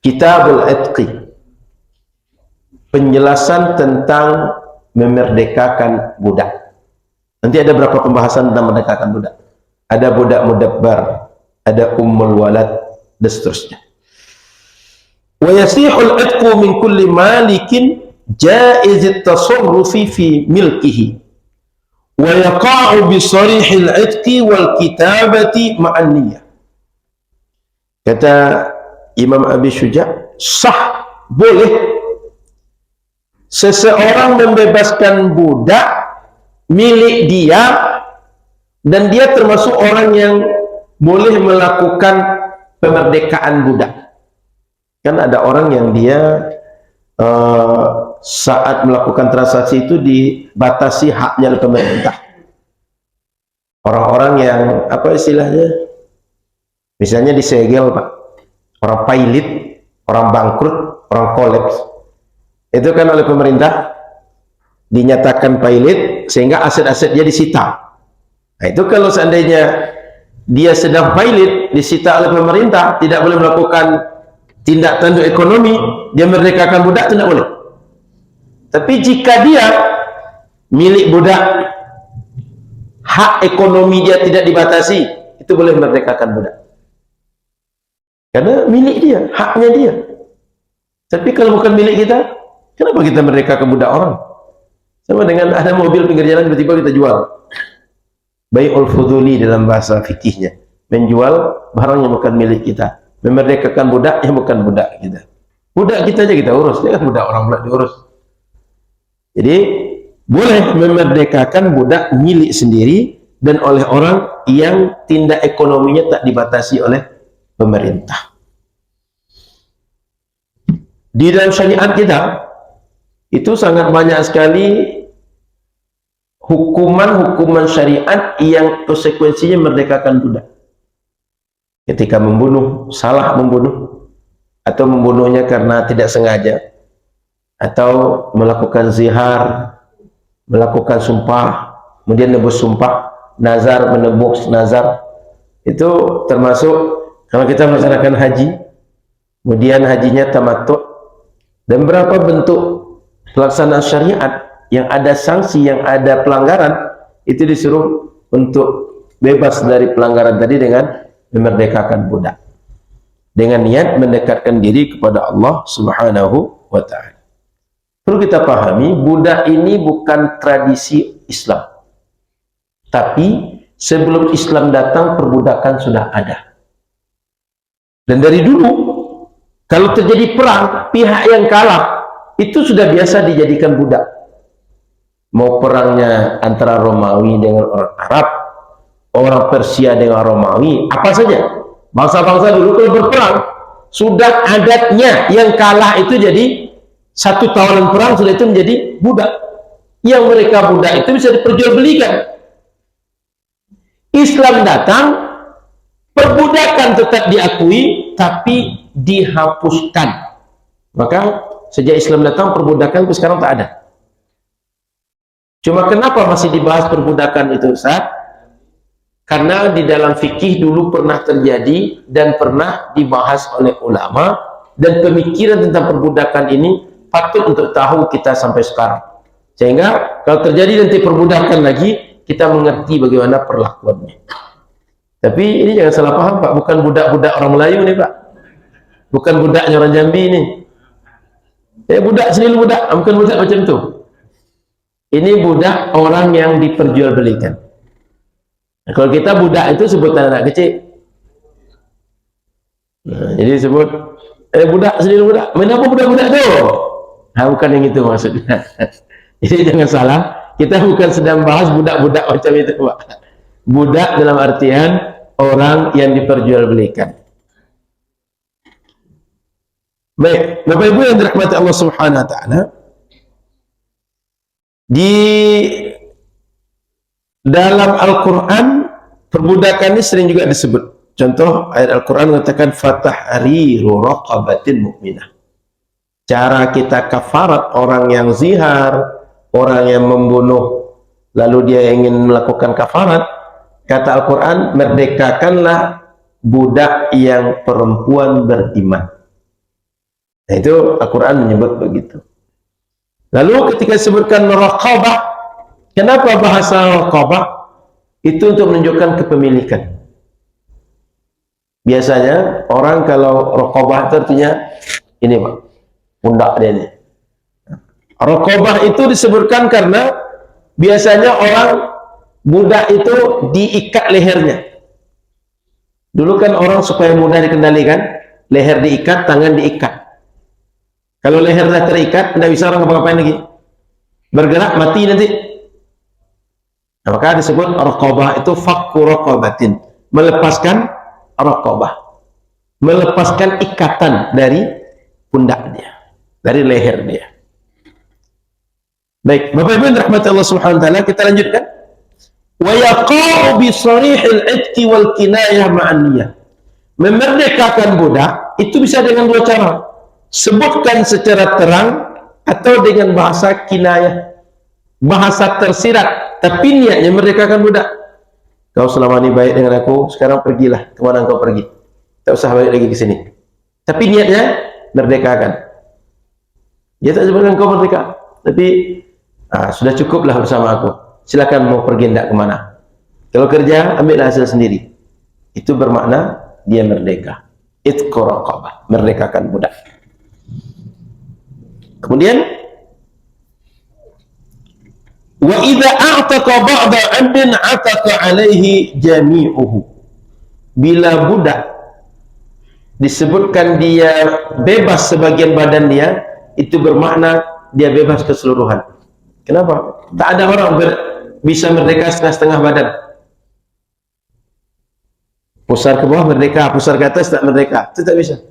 Kitabul Itqi, penjelasan tentang memerdekakan budak. Nanti ada berapa pembahasan tentang memerdekakan budak. Ada budak mudabbar, ada ummul walad, dan seterusnya. Wa yasihul itqu min kulli malikin jaiz at-tasarrufi fi milkihi wa yaqa'u bi sarihil itqi wal kitabati ma'an niyyah. Kata Imam Abi Syuja', sah, boleh seseorang membebaskan budak milik dia, dan dia termasuk orang yang boleh melakukan pemerdekaan budak. Kan ada orang yang dia saat melakukan transaksi itu dibatasi haknya oleh pemerintah. Orang-orang yang apa istilahnya, misalnya disegel Pak, orang pailit, orang bangkrut, orang kolaps, itu kan oleh pemerintah dinyatakan pailit sehingga aset-aset dia disita. Nah, itu kalau seandainya dia sedang pailit, disita oleh pemerintah, tidak boleh melakukan tindak tanduk ekonomi, dia merdekakan budak, tidak boleh. Tapi jika dia milik budak, hak ekonomi dia tidak dibatasi, itu boleh merdekakan budak. Karena milik dia, haknya dia. Tapi kalau bukan milik kita, kenapa kita merdekakan budak orang? Sama dengan ada mobil pinggir jalan, tiba-tiba kita jual. Bai'ul fuduli dalam bahasa fikihnya, menjual barang yang bukan milik kita, memerdekakan budak yang bukan budak kita. Budak kita aja kita urus, ya kan budak orang pula diurus. Jadi boleh memerdekakan budak milik sendiri dan oleh orang yang tindak ekonominya tak dibatasi oleh pemerintah. Di dalam syariat kita itu sangat banyak sekali hukuman-hukuman syariat yang konsekuensinya merdekakan budak. Ketika membunuh, salah membunuh, atau membunuhnya karena tidak sengaja, atau melakukan zihar, melakukan sumpah, kemudian nebus sumpah, nazar, menebus nazar, itu termasuk kalau kita melaksanakan haji, kemudian hajinya tamattu', dan berapa bentuk pelaksanaan syariat yang ada sanksi, yang ada pelanggaran, itu disuruh untuk bebas dari pelanggaran tadi dengan memerdekakan budak, dengan niat mendekatkan diri kepada Allah Subhanahu wa ta'ala. Perlu kita pahami, budak ini bukan tradisi Islam, tapi sebelum Islam datang perbudakan sudah ada. Dan dari dulu kalau terjadi perang, pihak yang kalah itu sudah biasa dijadikan budak. Mau perangnya antara Romawi dengan orang Arab, orang Persia dengan Romawi, apa saja, bangsa-bangsa dulu kalau berperang, sudah adatnya yang kalah itu jadi satu tawanan perang, sudah itu menjadi budak. Yang mereka budak itu bisa diperjualbelikan. Islam datang, perbudakan tetap diakui, tapi dihapuskan. Maka sejak Islam datang, perbudakan itu sekarang tak ada. Cuma kenapa masih dibahas perbudakan itu, Ustaz? Karena di dalam fikih dulu pernah terjadi dan pernah dibahas oleh ulama, dan pemikiran tentang perbudakan ini patut untuk tahu kita sampai sekarang. Sehingga kalau terjadi nanti perbudakan lagi, kita mengerti bagaimana perlakuannya. Tapi ini jangan salah paham Pak, bukan budak-budak orang Melayu nih Pak, bukan budaknya orang Jambi ini. Budak sendiri budak, bukan budak macam itu. Ini budak orang yang diperjualbelikan. Nah, kalau kita budak itu sebutan anak kecil. Nah, jadi sebut budak sendiri budak. Kenapa budak-budak itu? Nah, bukan yang itu maksudnya. Jadi jangan salah, kita bukan sedang bahas budak-budak macam itu Pak. Budak dalam artian orang yang diperjualbelikan. Baik, Bapak Ibu yang dirahmati Allah Subhanahu wa taala, di dalam Al-Quran perbudakan ini sering juga disebut. Contoh ayat Al-Quran mengatakan fatahriru raqabatin mu'minah. Cara kita kafarat orang yang zihar, orang yang membunuh lalu dia ingin melakukan kafarat, kata Al-Quran, merdekakanlah budak yang perempuan beriman. Nah, itu Al-Quran menyebut begitu. Lalu ketika disebutkan raqabah, kenapa bahasa raqabah? Itu untuk menunjukkan kepemilikan. Biasanya orang kalau raqabah itu artinya ini Pak, pundak dia ini. Raqabah itu disebutkan karena biasanya orang budak itu diikat lehernya. Dulu kan orang supaya mudah dikendalikan, leher diikat, tangan diikat. Kalau leher dah terikat, tidak bisa orang ngapa-ngapain lagi. Bergerak, mati nanti. Nah, maka disebut raqabah itu fakku raqabatin. Melepaskan raqabah. Melepaskan ikatan dari pundak dia. Dari leher dia. Baik, Bapak Ibu rahmati Allah Subhanahu wa taala, kita lanjutkan. Wa yaqa'u bi sarihil itqi wal kinayah ma'aniyah. Memerdekakan budak itu bisa dengan dua cara. Sebutkan secara terang atau dengan bahasa kinayah, bahasa tersirat, tapi niatnya merdekakan budak. Kau selama ini baik dengan aku, sekarang pergilah kemana engkau pergi, tak usah balik lagi ke sini. Tapi niatnya merdekakan. Dia tak sebutkan kau merdeka, tapi sudah cukuplah bersama aku, silakan mau pergi tidak kemana. Kalau kerja ambillah hasil sendiri. Itu bermakna dia merdeka. Itqu raqabah, merdekakan budak. Kemudian wa idza a'taqa ba'da 'abdin 'ataqa 'alaihi jami'uhu. Bila budak disebutkan dia bebas sebagian badan dia, itu bermakna dia bebas keseluruhan. Kenapa? Tak ada orang bisa merdeka setengah-setengah badan. Pusar ke bawah merdeka, pusar ke atas tak merdeka. Itu tak bisa.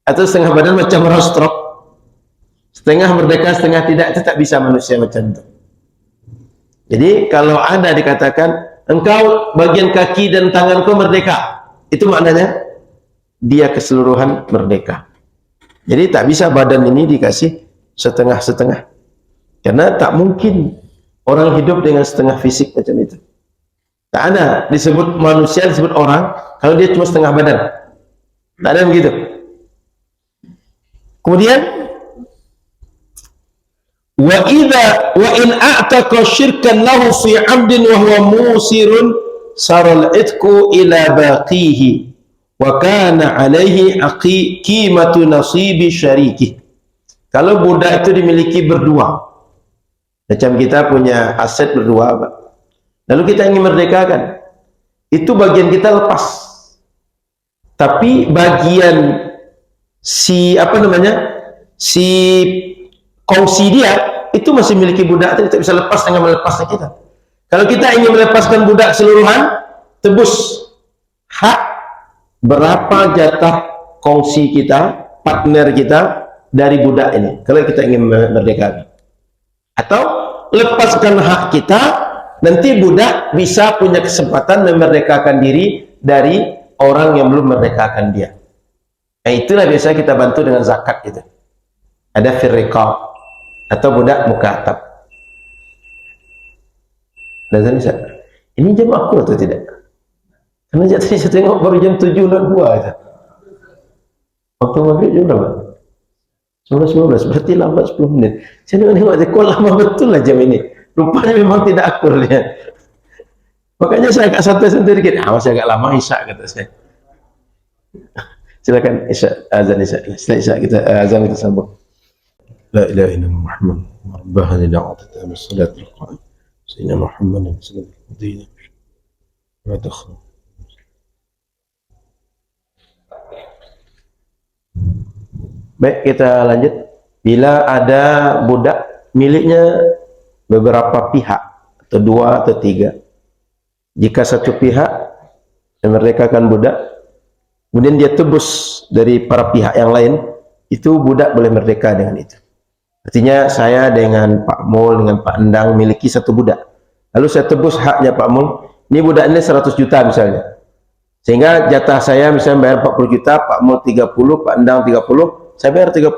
Atau setengah badan macam orang stroke. Setengah merdeka, setengah tidak, itu tak bisa manusia macam itu. Jadi kalau ada dikatakan engkau bagian kaki dan tanganku merdeka, itu maknanya dia keseluruhan merdeka. Jadi tak bisa badan ini dikasih setengah-setengah, karena tak mungkin orang hidup dengan setengah fisik macam itu. Tak ada disebut manusia, disebut orang kalau dia cuma setengah badan. Tak ada begitu. Kemudian wa in a'taqa syirkan lahu fi 'abdin wa huwa musirun saral itqu ila baqihi wa kana 'alaihi qimatu nasibi syariki. Kalau budak itu dimiliki berdua, macam kita punya aset berdua, Pak. Lalu kita ingin merdekakan, itu bagian kita lepas, tapi bagian si kongsi dia itu masih miliki budak, tidak bisa lepas dengan melepasnya kita. Kalau kita ingin melepaskan budak keseluruhan, tebus hak berapa jatah kongsi kita, partner kita dari budak ini, kalau kita ingin merdekakan. Atau lepaskan hak kita, nanti budak bisa punya kesempatan memerdekakan diri dari orang yang belum merdekakan dia. Nah, itulah biasa kita bantu dengan zakat itu. Ada firriqab atau budak mukatab. Dan ini jam aku atau tidak? Karena tadi saya tengok baru jam 7.02 aja. Waktu maghrib jam berapa? 11.15, berarti lambat 10 menit. Saya tengok kok lama betul lah jam ini. Rupanya memang tidak akur dia. Makanya saya agak santai-santai dikit. Masih agak lama Isya kata saya. Silakan Isya, azan Isya. Setelah Isya kita azan kita sambung. La ilaha illallah Muhammad rabbana da'wat as-salat al-qa'im sayyidina Muhammad sallallahu alaihi wasallam. Baik, kita lanjut. Bila ada budak miliknya beberapa pihak, atau 2 atau 3, jika satu pihak memerdekakan budak, kemudian dia tebus dari para pihak yang lain, itu budak boleh merdeka dengan itu. Artinya saya dengan Pak Mul, dengan Pak Endang miliki satu budak, lalu saya tebus haknya Pak Mul, ini budak ini 100 juta misalnya, sehingga jatah saya misalnya bayar 40 juta, Pak Mul 30, Pak Endang 30, saya bayar 30,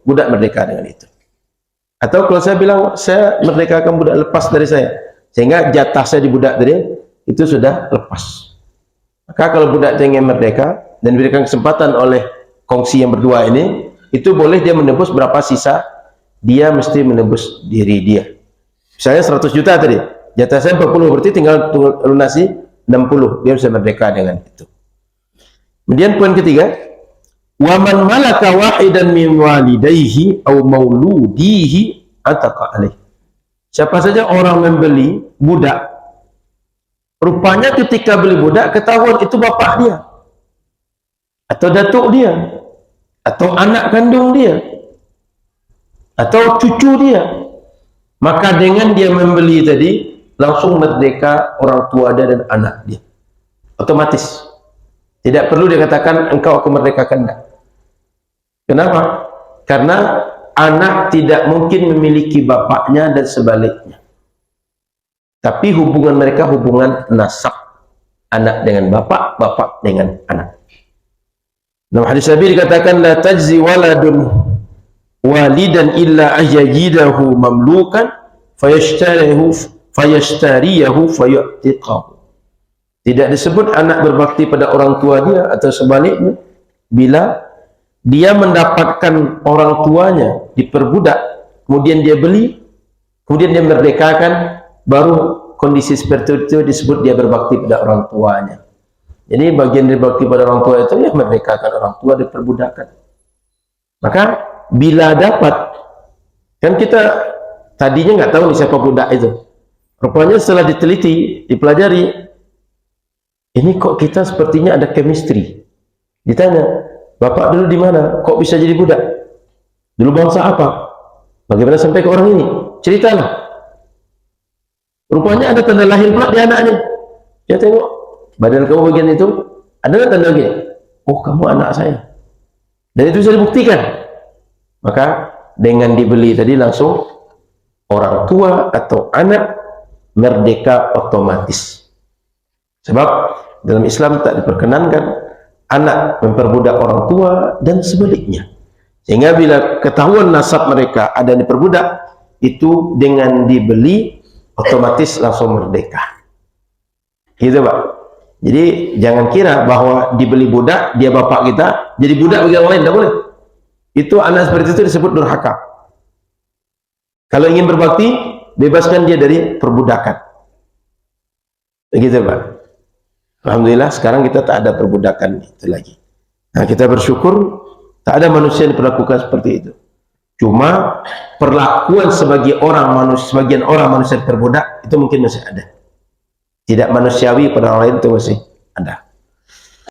budak merdeka dengan itu. Atau kalau saya bilang saya merdekakan budak lepas dari saya, sehingga jatah saya di budak tadi itu sudah lepas. Maka kalau budak ingin merdeka dan diberikan kesempatan oleh kongsi yang berdua ini, itu boleh dia menebus berapa sisa, dia mesti menebus diri dia. Misalnya 100 juta tadi, jatah saya 40, berarti tinggal lunasi 60, dia bisa merdeka dengan itu. Kemudian poin ketiga, wa man malaka wahidan min walidayhi aw mauludihi ataqa alaih. Siapa saja orang membeli budak, rupanya ketika beli budak ketahuan itu bapak dia, atau datuk dia, atau anak kandung dia, atau cucu dia, maka dengan dia membeli tadi langsung merdeka orang tua dia dan anak dia, otomatis. Tidak perlu dikatakan engkau aku merdekakan. Kenapa? Karena anak tidak mungkin memiliki bapaknya dan sebaliknya. Tapi hubungan mereka hubungan nasab, anak dengan bapak, bapak dengan anak. Dalam hadis Nabi dikatakan la tajzi waladun walidan illa ayajidahu mamlukan fayashtariyahu fayu'tiqahu. Tidak disebut anak berbakti pada orang tua dia atau sebaliknya bila dia mendapatkan orang tuanya diperbudak, kemudian dia beli, kemudian dia merdekakan, baru kondisi seperti itu disebut dia berbakti pada orang tuanya. Jadi bagian dari bakti pada orang tua itu ya merdekakan orang tua, diperbudakkan. Maka bila dapat, kan kita tadinya nggak tahu nih siapa budak itu. Rupanya setelah diteliti, dipelajari, ini kok kita sepertinya ada chemistry. Ditanya, bapak dulu di mana? Kok bisa jadi budak? Dulu bangsa apa? Bagaimana sampai ke orang ini? Ceritalah. Rupanya ada tanda lahir pula di anaknya. Dia tengok, badan kamu bagian itu, ada tanda lagi. Oh, kamu anak saya. Dan itu bisa dibuktikan. Maka dengan dibeli tadi langsung orang tua atau anak merdeka otomatis. Sebab dalam Islam tak diperkenankan anak memperbudak orang tua dan sebaliknya. Sehingga bila ketahuan nasab mereka ada yang diperbudak, itu dengan dibeli otomatis langsung merdeka. Gitu Pak. Jadi jangan kira bahwa dibeli budak, dia bapak kita, jadi budak bagi orang lain, tidak boleh. Itu anak seperti itu disebut durhaka. Kalau ingin berbakti, bebaskan dia dari perbudakan. Begitu Pak. Alhamdulillah sekarang kita tak ada perbudakan itu lagi. Nah, kita bersyukur tak ada manusia yang diperlakukan seperti itu. Cuma perlakuan sebagai orang manusia, sebagian orang manusia terbudak itu mungkin masih ada. Tidak manusiawi pada orang lain itu masih ada.